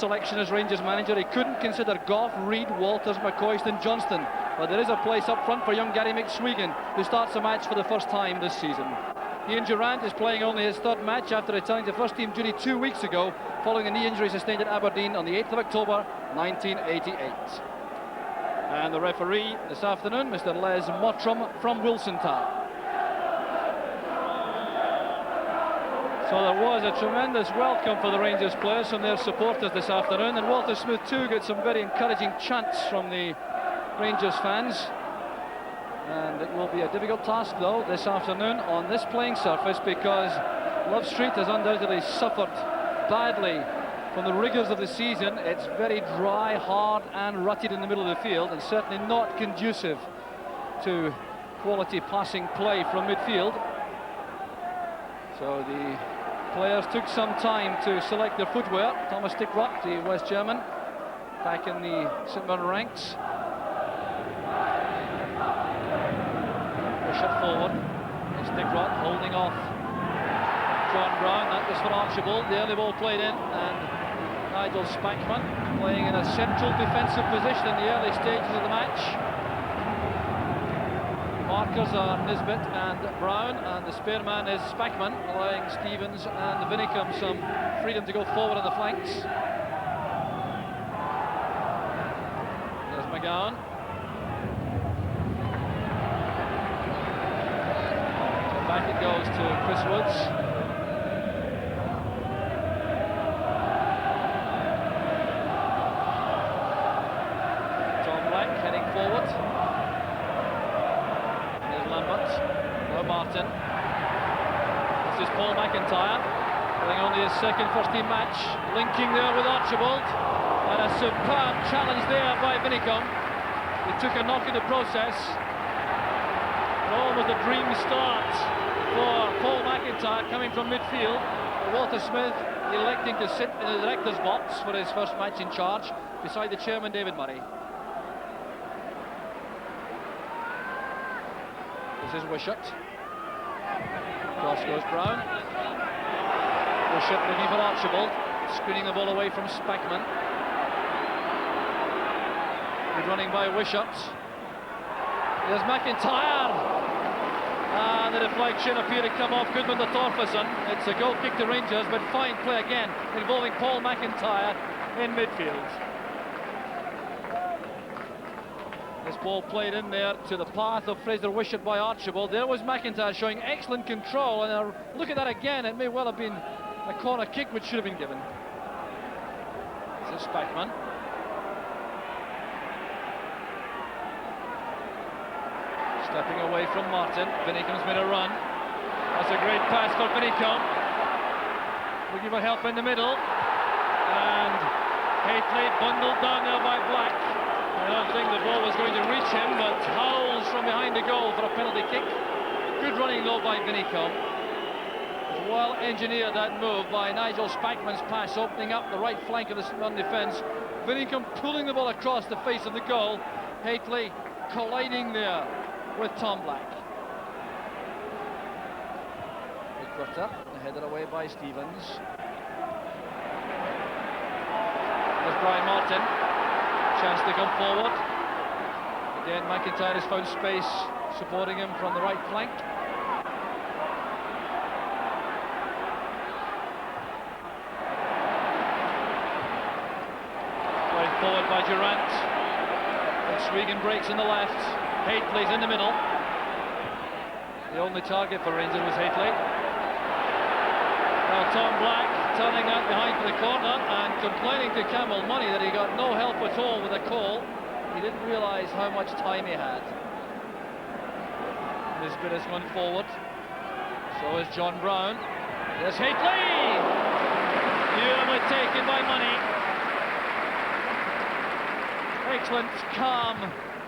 selection as Rangers manager. He couldn't consider Gough, Reid, Walters, McCoist and Johnston. But there is a place up front for young Gary McSwegan, who starts a match for the first time this season. Ian Durrant is playing only his third match after returning to first team duty 2 weeks ago, following a knee injury sustained at Aberdeen on the 8th of October 1988. And the referee this afternoon, Mr. Les Mottram from Wilson Town. So there was a tremendous welcome for the Rangers players from their supporters this afternoon, and Walter Smith too got some very encouraging chants from the Rangers fans. And it will be a difficult task though this afternoon on this playing surface, because Love Street has undoubtedly suffered badly from the rigours of the season. It's very dry, hard and rutted in the middle of the field, and certainly not conducive to quality passing play from midfield. So the players took some time to select their footwear. Thomas Dickrot, the West German, back in the St Mirren ranks. Push it forward. It's Dickrot holding off John Brown. That was for Archibald. The early ball played in, and Nigel Spackman playing in a central defensive position in the early stages of the match. Markers are Nisbet and Brown, and the spare man is Spackman, allowing Stevens and Vinicum some freedom to go forward on the flanks. There's McGowan. So back it goes to Chris Woods. Tom Black heading forward. Martin. This is Paul McIntyre, playing only his second first-team match, linking there with Archibald, and a superb challenge there by Vinicum. He took a knock in the process. Almost a dream start for Paul McIntyre coming from midfield. Walter Smith electing to sit in the director's box for his first match in charge, beside the chairman David Murray. This is Wishart. Cross goes Brown. Wishart looking for Archibald, screening the ball away from Spackman. Good running by Wishart. There's McIntyre. And the deflection appeared to come off Goodman to Torfason. It's a goal kick to Rangers, but fine play again involving Paul McIntyre in midfield. This ball played in there to the path of Fraser Wishart by Archibald. There was McIntyre showing excellent control, and look at that again. It may well have been a corner kick which should have been given. This is Spackman. Stepping away from Martin. Vinicum's made a run. That's a great pass for Vinicum. Looking for help in the middle. And Haitley bundled down there by Black. I don't think the ball was going to reach him, but Howells from behind the goal for a penalty kick. Good running though by Vinicum. Well engineered that move by Nigel Spackman's pass, opening up the right flank of the St defence. Vinicum pulling the ball across the face of the goal. Haitley colliding there with Tom Black. Big headed away by Stevens. There's Brian Martin. Chance to come forward. Again, McIntyre has found space supporting him from the right flank. Played forward by Durrant. Swegan breaks in the left. Haitley's in the middle. The only target for Rangers was Haitley. Now Tom Black turning out behind for the corner and complaining to Campbell Money that he got no help at all with a call. He didn't realise how much time he had. Nisbet has gone forward. So is John Brown. There's Haitley! Beautifully taken by Money. Excellent, calm,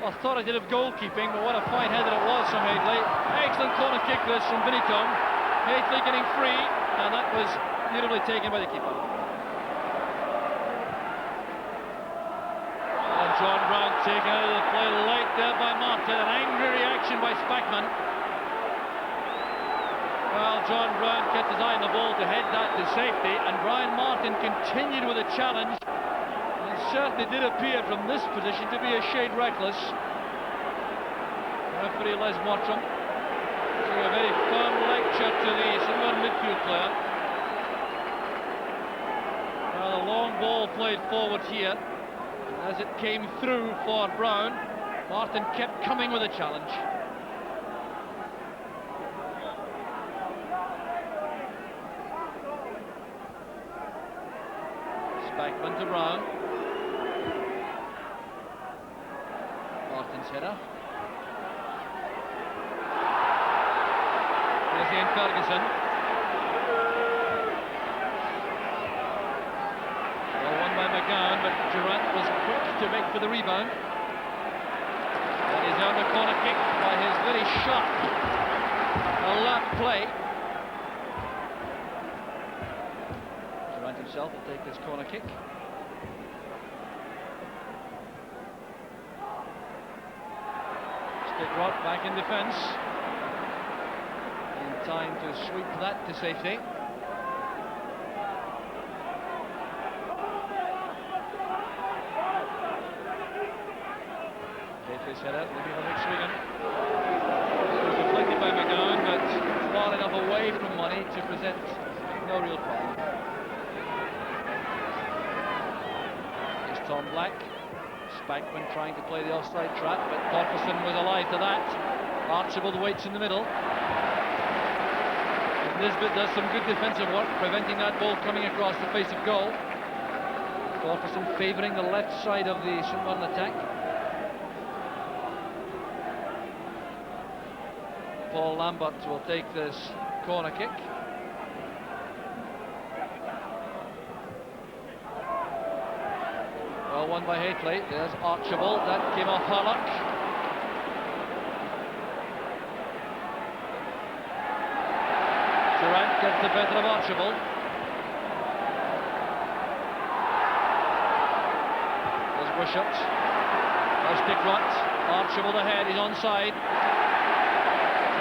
authoritative goalkeeping, but what a fine header it was from Haitley. Excellent corner kick this from Vinicum. Haitley getting free, and that was beautifully taken by the keeper. And John Brown taken out of the play late there by Martin. An angry reaction by Spackman. Well, John Brown kept his eye on the ball to head that to safety, and Brian Martin continued with a challenge certainly did appear from this position to be a shade reckless. Referee Les Mottram giving a very firm lecture to the Sunderland midfield player. Well, a long ball played forward here. As it came through for Brown, Martin kept coming with a challenge. Spackman to Brown. Martin's header. Here's Ian Ferguson. Well, won by McGowan, but Durant was quick to make for the rebound. And he's earned a corner kick by his very sharp alert play. Durant himself will take this corner kick. Stick-Rod back in defence. In time to sweep that to safety. His header, looking for Nick Swingan. It was deflected by McGowan, but far enough away from Money to present no real problem. Here's Tom Black. Spackman trying to play the offside trap, but Torferson was alive to that. Archibald waits in the middle. Nisbet does some good defensive work, preventing that ball coming across the face of goal. Torferson favouring the left side of the Sunderland attack. Paul Lambert will take this corner kick. Well, won by Haythwaite. There's Archibald. That came off Harlock. Durant gets the better of Archibald. There's Wishart. There's Stick-Rod. Archibald ahead. He's onside.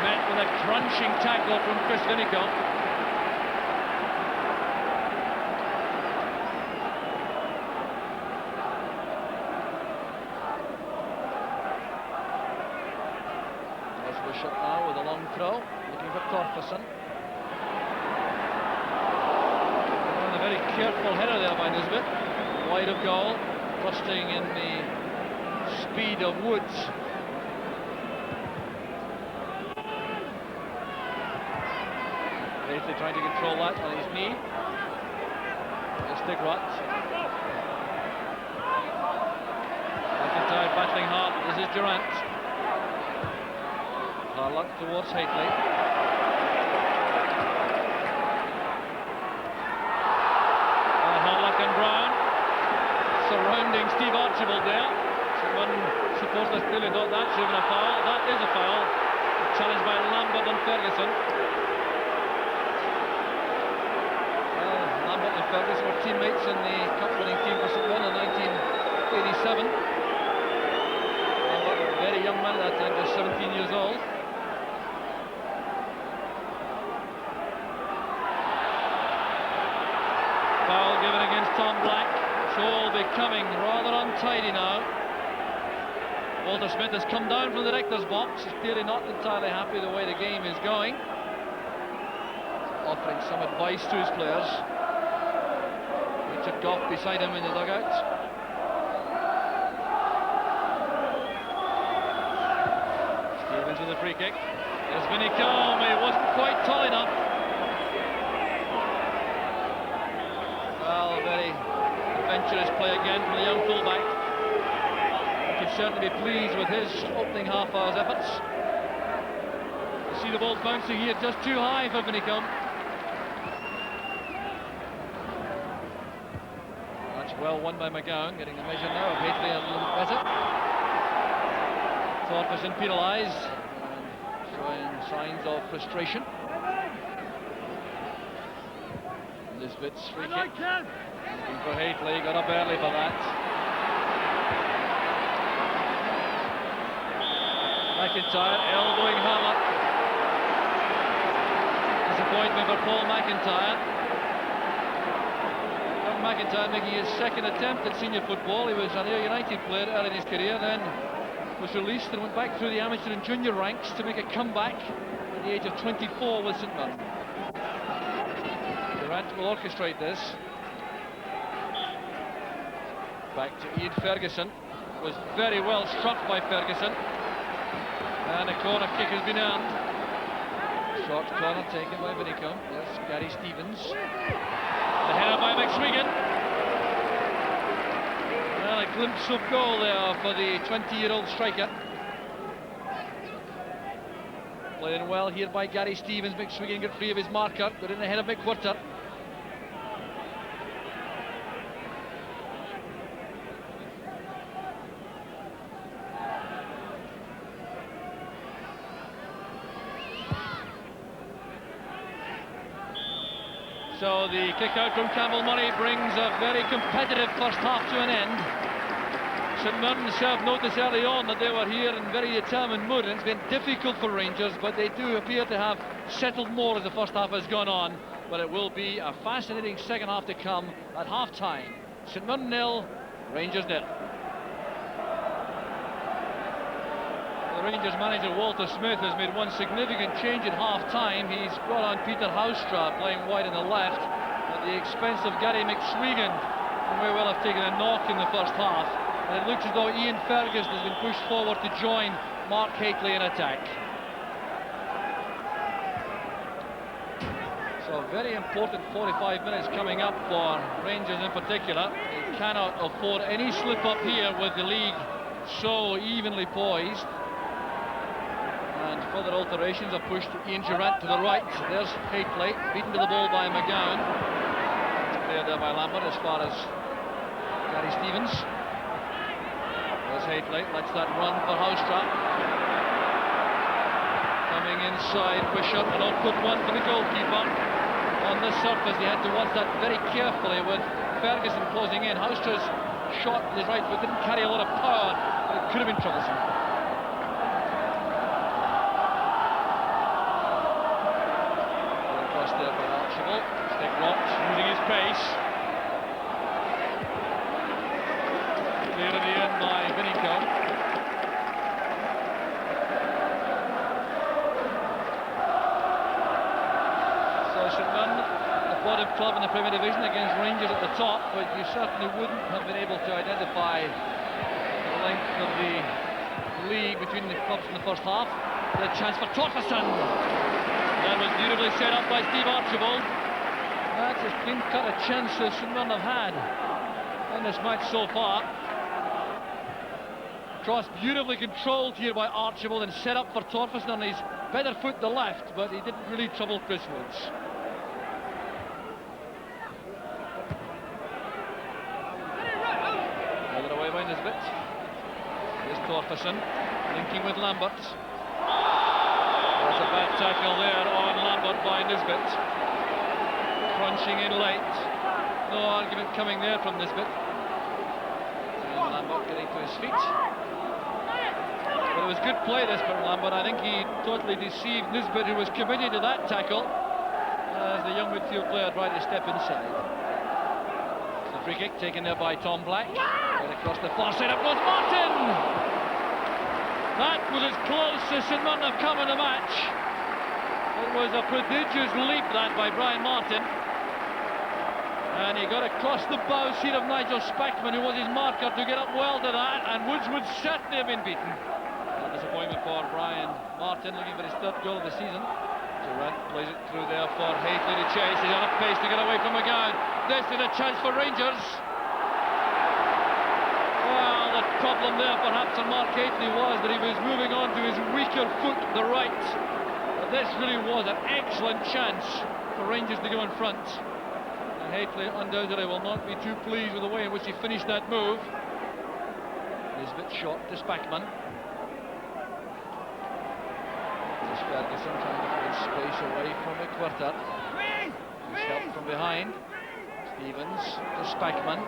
Met with a crunching tackle from Chris Vinicombe. There's Wishart now with a long throw, looking for Torferson. And a very careful header there by Nisbet. Wide of goal, trusting in the speed of Woods. Basically trying to control that on his knee. Here's Stick-Rod. McIntyre battling hard. This is Durant. Harlock towards Haythwaite. Harlock and Brown surrounding Steve Archibald there. Someone supposedly clearly thought that should have been a foul. That is a foul. Challenged by Lambert and Ferguson. Ferguson were teammates in the cup-winning team for St Mirren in 1987. Lambert, a very young man at that time, just 17 years old. Foul given against Tom Black. It's all becoming rather untidy now. Walter Smith has come down from the director's box. He's clearly not entirely happy the way the game is going. Offering some advice to his players. Took off beside him in the dugout. Stevens with a free kick. There's Vinicombe. He wasn't quite tall enough. Well, very adventurous play again from the young fullback. He can certainly be pleased with his opening half hour's efforts. You see the ball bouncing here just too high for Vinicombe. Well won by McGowan, getting the measure now of Haythwaite a little bit better. Torferson penalised and showing signs of frustration. Nisbet's free kick. Looking for Haythwaite, got up early for that. McIntyre elbowing Harlock. Disappointment for Paul McIntyre. McIntyre making his second attempt at senior football. He was an Ayr United player early in his career, then was released and went back through the amateur and junior ranks to make a comeback at the age of 24 with St Mirren. Durrant will orchestrate this. Back to Ian Ferguson. Was very well struck by Ferguson. And a corner kick has been earned. Short corner taken by Vinicombe. Yes, Gary Stevens. The header by McSwiggan. Well, a glimpse of goal there for the 20-year-old striker. Playing well here by Gary Stevens. McSwiggan got free of his marker, but in the head of McWhirter. So the kick out from Campbell Murray brings a very competitive first half to an end. St Mirren served notice early on that they were here in very determined mood, and it's been difficult for Rangers, but they do appear to have settled more as the first half has gone on. But it will be a fascinating second half to come at half-time. St Mirren 0, Rangers 0. The Rangers manager Walter Smith has made one significant change at half-time. He's brought on Peter Houstra playing wide on the left at the expense of Gary McSwiggan, who may well have taken a knock in the first half. And it looks as though Ian Ferguson has been pushed forward to join Mark Hateley in attack. So very important 45 minutes coming up for Rangers in particular. They cannot afford any slip-up here with the league so evenly poised. And further alterations are pushed Ian Durrant to the right. There's Hateley, beaten to the ball by McGowan. Cleared there by Lambert as far as Gary Stevens. There's Hateley, lets that run for Houstra. Coming inside, Bishop, an awkward one for the goalkeeper. On the surface, he had to watch that very carefully with Ferguson closing in. Houstra's shot with his right foot didn't carry a lot of power, but it could have been troublesome. Stick Rock using his pace. Cleared in the end by Vinicombe. So St Mirren, the bottom club in the Premier Division against Rangers at the top, but you certainly wouldn't have been able to identify the length of the league between the clubs in the first half. The chance for Torfason. That was beautifully set up by Steve Archibald. That's as clean-cut a chance as St Mirren have had in this match so far. Cross beautifully controlled here by Archibald and set up for Torfason on his better foot, the left, but he didn't really trouble Chris Woods. Another away by Nisbet. Here's Torfason, linking with Lambert. There's a bad tackle there on Lambert by Nisbet. Crunching in late. No argument coming there from Nisbet. And Lambert getting to his feet. But it was good play this from Lambert. I think he totally deceived Nisbet, who was committed to that tackle, as the young midfield player tried to step inside. The free kick taken there by Tom Black. Right across the far side, up goes Martin! That was as close as St Mirren have come in the match. It was a prodigious leap, that, by Brian Martin. And he got across the bows here of Nigel Spackman, who was his marker, to get up well to that, and Woods would certainly have been beaten. A disappointment for Brian Martin, looking for his third goal of the season. Durrant plays it through there for Hateley to chase. He's on a pace to get away from McGowan. This is a chance for Rangers. Well, the problem there perhaps on Mark Hateley was that he was moving on to his weaker foot, the right. But this really was an excellent chance for Rangers to go in front. And Hateley undoubtedly will not be too pleased with the way in which he finished that move. Nisbet shot to Spackman. This Ferguson trying to find space away from McWhirter. He's helped from behind. Stevens to Spackman.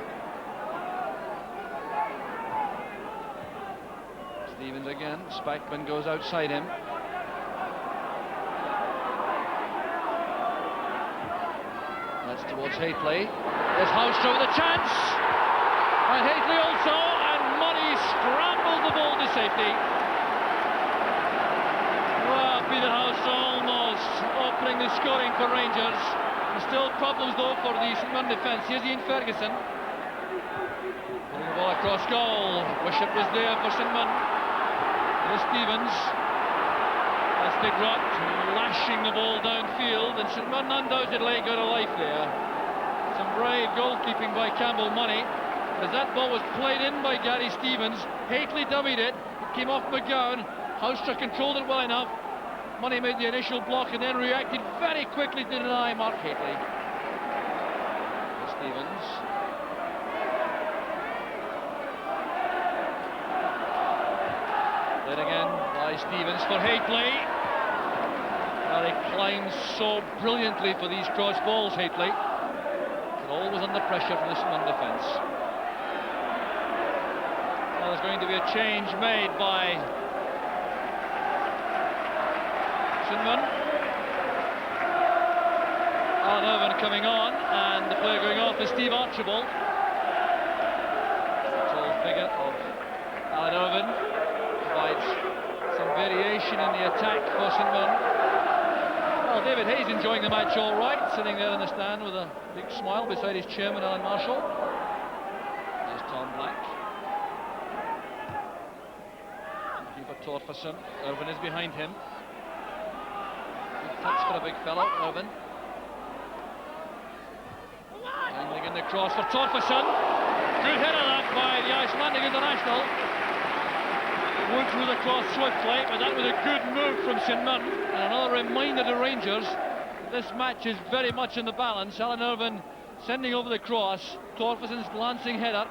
Stevens again. Spackman goes outside him. That's towards Haitley. There's Houster with a chance, and Haitley also, and Money scrambled the ball to safety. Well, Peter Houster almost opening the scoring for Rangers. There's still problems though for the St Mirren defence. Here's Ian Ferguson putting the ball across goal. Bishop was there for St Mirren. Here's Stevens. That's Big Rock lashing the ball downfield, and St Mirren undoubtedly got a life there. Some brave goalkeeping by Campbell Money, as that ball was played in by Gary Stevens. Haitley dummied it, it came off McGowan. Houster controlled it well enough. Money made the initial block and then reacted very quickly to deny Mark Haitley. Stevens. Then again by Stevens for Haitley. Well, he climbs so brilliantly for these cross balls, Haitley. But always under pressure from the St Mirren defence. Well, there's going to be a change made by St Mirren. Alan Irvin coming on, and the player going off is Steve Archibald. The tall figure of Alan Irvin provides some variation in the attack for St Mirren. Well, David Hayes enjoying the match all right, sitting there in the stand with a big smile beside his chairman Alan Marshall. There's Tom Black. Keeper Torfason. Irvin is behind him. Good touch for a big fellow, Irvin. Angling in the cross for Torfason. Good header that by the Icelandic international. Went through the cross swiftly, but that was a good move from St Mirren, and another reminder to Rangers that this match is very much in the balance. Alan Irvin sending over the cross, Torfason's glancing header,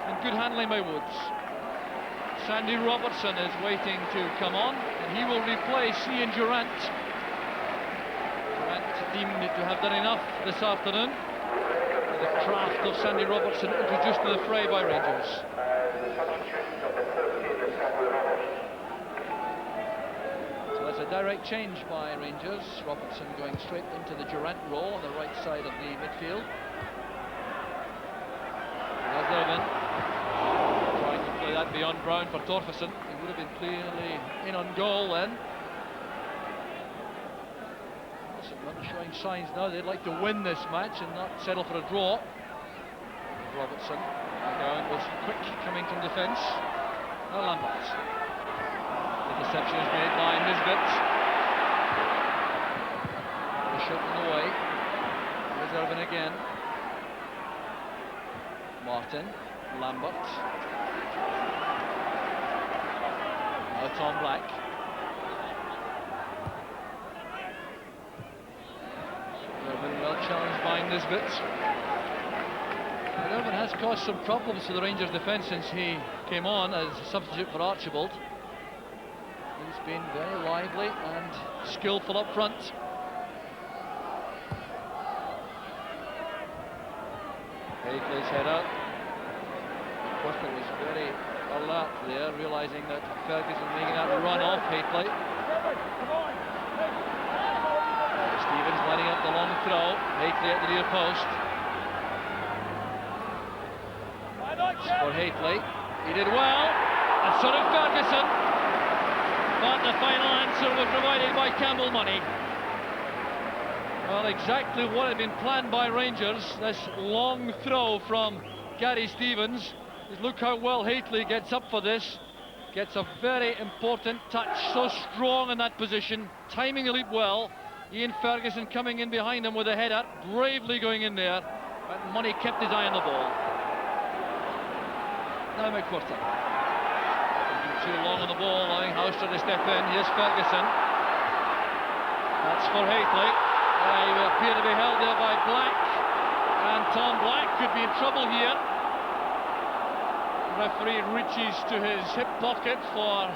and good handling by Woods. Sandy Robertson is waiting to come on, and he will replace Ian Durant. Durant deemed to have done enough this afternoon. The craft of Sandy Robertson introduced to the fray by Rangers. So that's a direct change by Rangers. Robertson going straight into the Durant role on the right side of the midfield. There's Irvin trying to play that beyond Brown for Torfason. He would have been clearly in on goal then. Showing signs now they'd like to win this match and not settle for a draw. Robertson McGowan was quick coming from defence. Now Lambert. The deception is made by Nisbet. The shot in the way. Here's Irvin again. Martin. Lambert. Now Tom Black. Well challenged by Nisbet. But Irvin has caused some problems to the Rangers defence since he came on as a substitute for Archibald. He's been very lively and skillful up front. Haitley's header. Costa was very alert there, realising that Ferguson making that run off Haitley. Stevens lining up the long throw. Haitley at the near post. For Haitley, he did well, and so did Ferguson. But the final answer was provided by Campbell Money. Well, exactly what had been planned by Rangers. This long throw from Gary Stevens. Look how well Haitley gets up for this. Gets a very important touch. So strong in that position, timing the leap well. Ian Ferguson coming in behind him with a header, bravely going in there, but Money kept his eye on the ball. Now McWhirter. Taking too long on the ball, allowing Houster to step in. Here's Ferguson. That's for Haitley. He will appear to be held there by Black, and Tom Black could be in trouble here. The referee reaches to his hip pocket for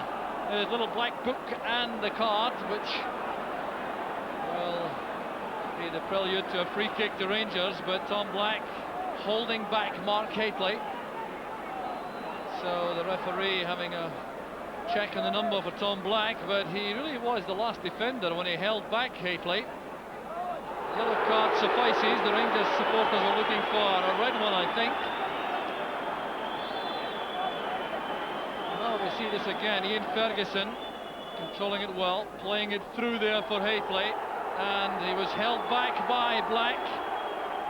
his little black book and the card, which will be the prelude to a free kick to Rangers, but Tom Black holding back Mark Haitley. So the referee having a check on the number for Tom Black, but he really was the last defender when he held back Haitley. Yellow card suffices. The Rangers supporters are looking for a red one, I think. Now we see this again. Ian Ferguson controlling it well, playing it through there for Hayplay, and he was held back by Black.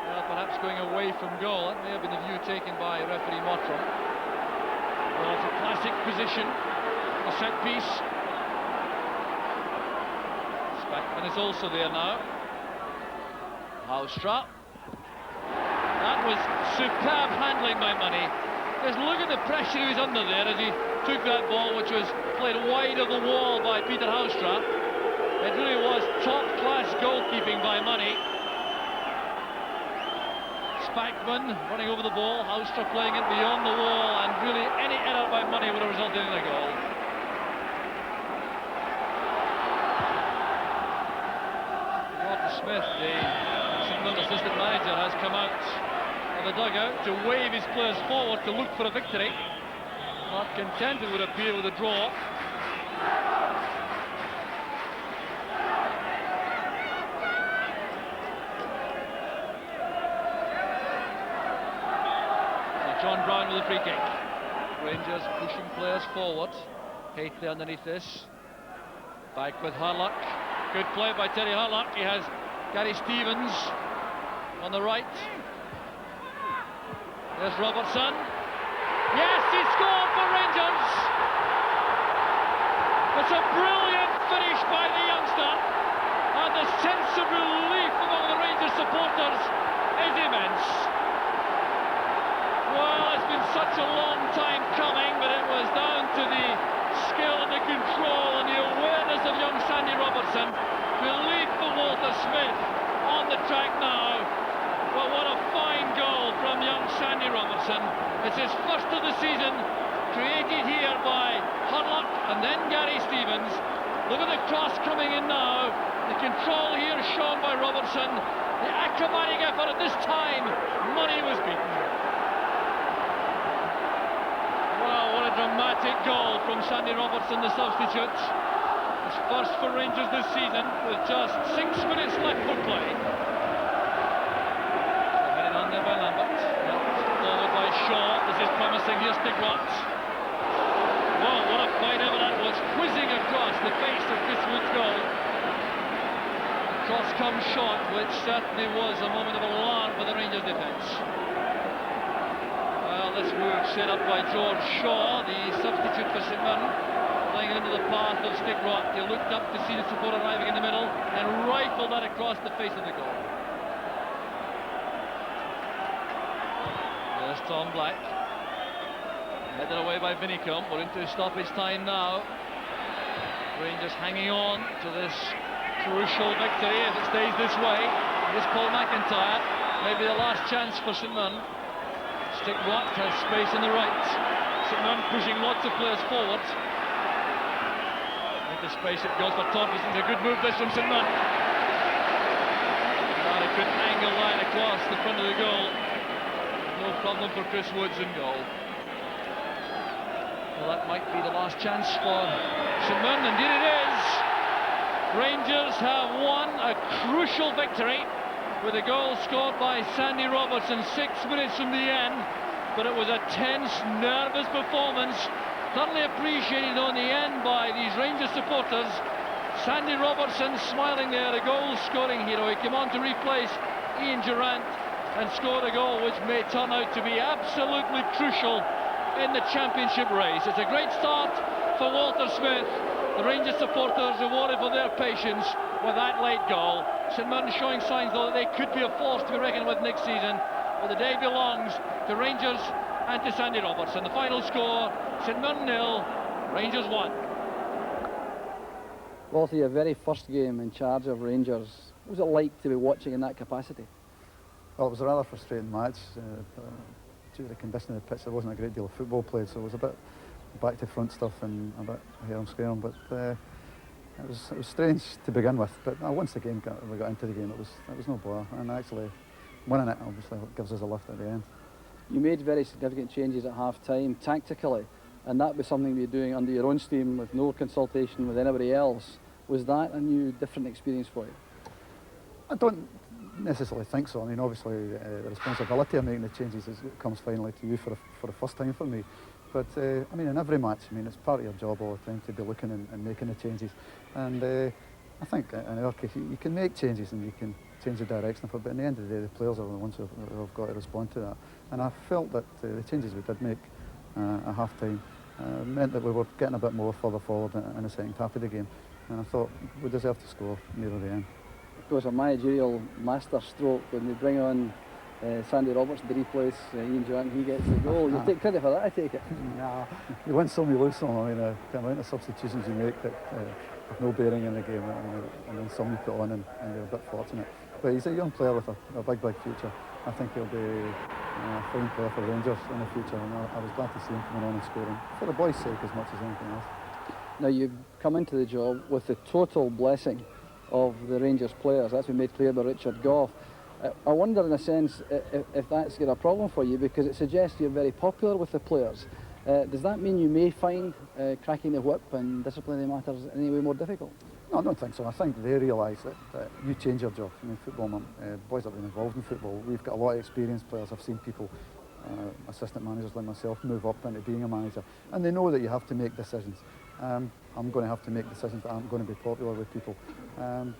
Perhaps going away from goal. That may have been the view taken by referee Mottram. Well, it's a classic position, the set piece. Spackman is also there now. Haustra. That was superb handling by Money. Just look at the pressure he was under there as he took that ball, which was played wide of the wall by Peter Haustra. It really was top-class goalkeeping by Money. Spackman running over the ball, Haustra playing it beyond the wall, and really any error by Money would have resulted in a goal. Walter Smith, the St. assistant manager, has come out of the dugout to wave his players forward to look for a victory. Not content, it would appear, with a draw. John Brown with a free kick. Rangers pushing players forward. Haytley underneath this. Back with Harlock. Good play by Terry Harlock. He has Gary Stevens on the right. There's Robertson. Yes, he scored for Rangers! It's a brilliant finish by the youngster, and the sense of relief among the Rangers supporters is immense. Well, it's been such a long time coming, but it was down to the skill and the control and the awareness of young Sandy Robertson. Relief for Walter Smith on the track now. But what a fine goal from young Sandy Robertson. It's his first of the season, created here by Hurlock and then Gary Stevens. Look at the cross coming in now. The control here shown by Robertson. The acrobatic effort at this time. Money was beaten. Wow, what a dramatic goal from Sandy Robertson, the substitute. His first for Rangers this season, with just 6 minutes left for play. Headed on there by Lambert. Forward by Shaw. This is promising. Here's Stigwat. Wow, what a fight ever that was. Whizzing across the face of Chris Wood's goal. Cross comes short, which certainly was a moment of alarm for the Rangers defence. Well, this move set up by George Shaw, the substitute for St Mirren, playing it into the path of Stigwat. He looked up to see the support arriving in the middle and rifled that across the face of the goal. There's Tom Black. Headed away by Vinicombe. We're into stoppage time now. Rangers hanging on to this crucial victory if it stays this way. Here's Paul McIntyre. Maybe the last chance for St Mirren. Stigwat has space on the right. St Mirren pushing lots of players forward. Into space it goes for Torkelson. A good move this from St Mirren. And a good angle line across the front of the goal. No problem for Chris Woods in goal. Well, that might be the last chance for St Mirren. Indeed it is. Rangers have won a crucial victory with a goal scored by Sandy Robertson 6 minutes from the end. But it was a tense, nervous performance. Thoroughly appreciated on the end by these Rangers supporters. Sandy Robertson smiling there, a goal-scoring hero. He came on to replace Ian Durrant and scored a goal which may turn out to be absolutely crucial in the championship race. It's a great start for Walter Smith. The Rangers supporters rewarded for their patience with that late goal. St Mirren showing signs though that they could be a force to be reckoned with next season. But the day belongs to Rangers and to Sandy Robertson. The final score, St Mirren 0, Rangers 1. Walter, your very first game in charge of Rangers. What was it like to be watching in that capacity? Well, it was a rather frustrating match. Due to the condition of the pitch, there wasn't a great deal of football played, so it was a bit back to front stuff and a bit here and square. But it was strange to begin with. But once the game we got into the game, it was no bother. And actually, winning it obviously gives us a lift at the end. You made very significant changes at half-time, tactically, and that was something you were doing under your own steam with no consultation with anybody else. Was that a new, different experience for you? I don't necessarily think so. I mean, obviously, the responsibility of making the changes comes finally to you for the first time for me. But I mean, in every match, I mean, it's part of your job all the time to be looking and making the changes. And I think in our case, you can make changes and you can change the direction of it. But in the end of the day, the players are the ones who have got to respond to that. And I felt that the changes we did make at half time meant that we were getting a bit more further forward in the second half of the game. And I thought we deserved to score near the end. It was a managerial master stroke when they bring on Sandy Robertson to replace Ian Johann. He gets the goal. You take credit for that, I take it. Nah, you win some, you lose some. I mean, the amount of substitutions you make that have no bearing in the game, and then some you put on and you're a bit fortunate. But he's a young player with a big future. I think he'll be a fine player for Rangers in the future, and I was glad to see him coming on and scoring, for the boys' sake as much as anything else. Now, you've come into the job with the total blessing of the Rangers players. That's been made clear by Richard Gough. I wonder, in a sense, if that's got a problem for you, because it suggests you're very popular with the players. Does that mean you may find cracking the whip and disciplinary matters in any way more difficult? No, I don't think so. I think they realise that you change your job. I mean, football, boys that have been involved in football, we've got a lot of experienced players. I've seen people, assistant managers like myself, move up into being a manager, and they know that you have to make decisions. I'm going to have to make decisions that aren't going to be popular with people. And,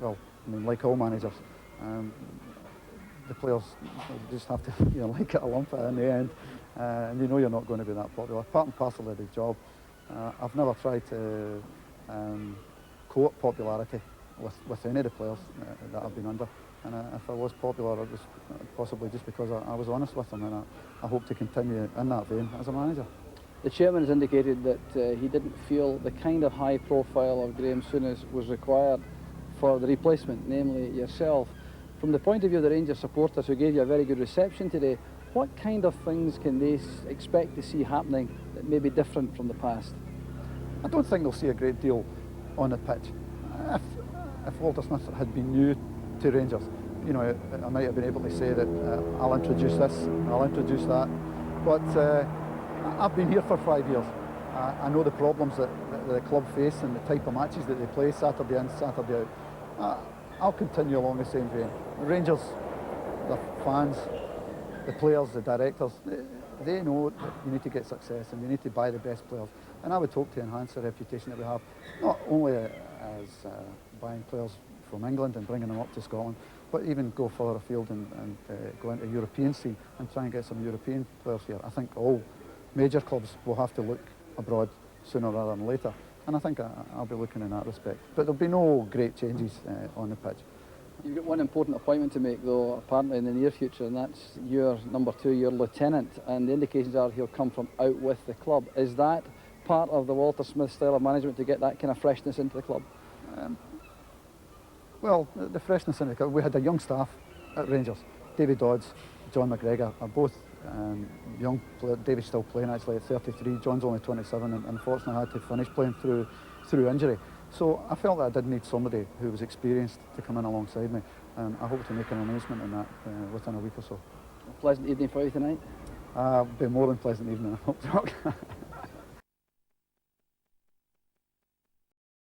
well, I mean, like all managers, the players just have to, like it a lump in the end, and you know you're not going to be that popular. Part and parcel of the job. I've never tried to court popularity with any of the players that I've been under, and if I was popular, it was possibly just because I was honest with them, and I hope to continue in that vein as a manager. The chairman has indicated that he didn't feel the kind of high profile of Graham Souness was required for the replacement, namely yourself. From the point of view of the Rangers supporters who gave you a very good reception today, what kind of things can they expect to see happening that may be different from the past? I don't think they'll see a great deal on the pitch. If Walter Smith had been new to Rangers, I might have been able to say that I'll introduce this, I'll introduce that, but I've been here for 5 years. I know the problems that the club face and the type of matches that they play Saturday in, Saturday out. I'll continue along the same vein. The Rangers, the fans, the players, the directors, they know that you need to get success and you need to buy the best players. And I would hope to enhance the reputation that we have, not only as buying players from England and bringing them up to Scotland, but even go further afield and go into the European scene and try and get some European players here. I think all major clubs will have to look abroad sooner rather than later. And I think I'll be looking in that respect. But there'll be no great changes on the pitch. You've got one important appointment to make, though, apparently in the near future, and that's your number 2, your lieutenant. And the indications are he'll come from out with the club. Is that part of the Walter Smith style of management to get that kind of freshness into the club? Well, the freshness in the club, we had a young staff at Rangers. David Dodds, John McGregor are both young players. David's still playing actually at 33, John's only 27 and unfortunately had to finish playing through injury. So I felt that I did need somebody who was experienced to come in alongside me, and I hope to make an announcement on that within a week or so. A pleasant evening for you tonight? It'll be a more than pleasant evening, I hope.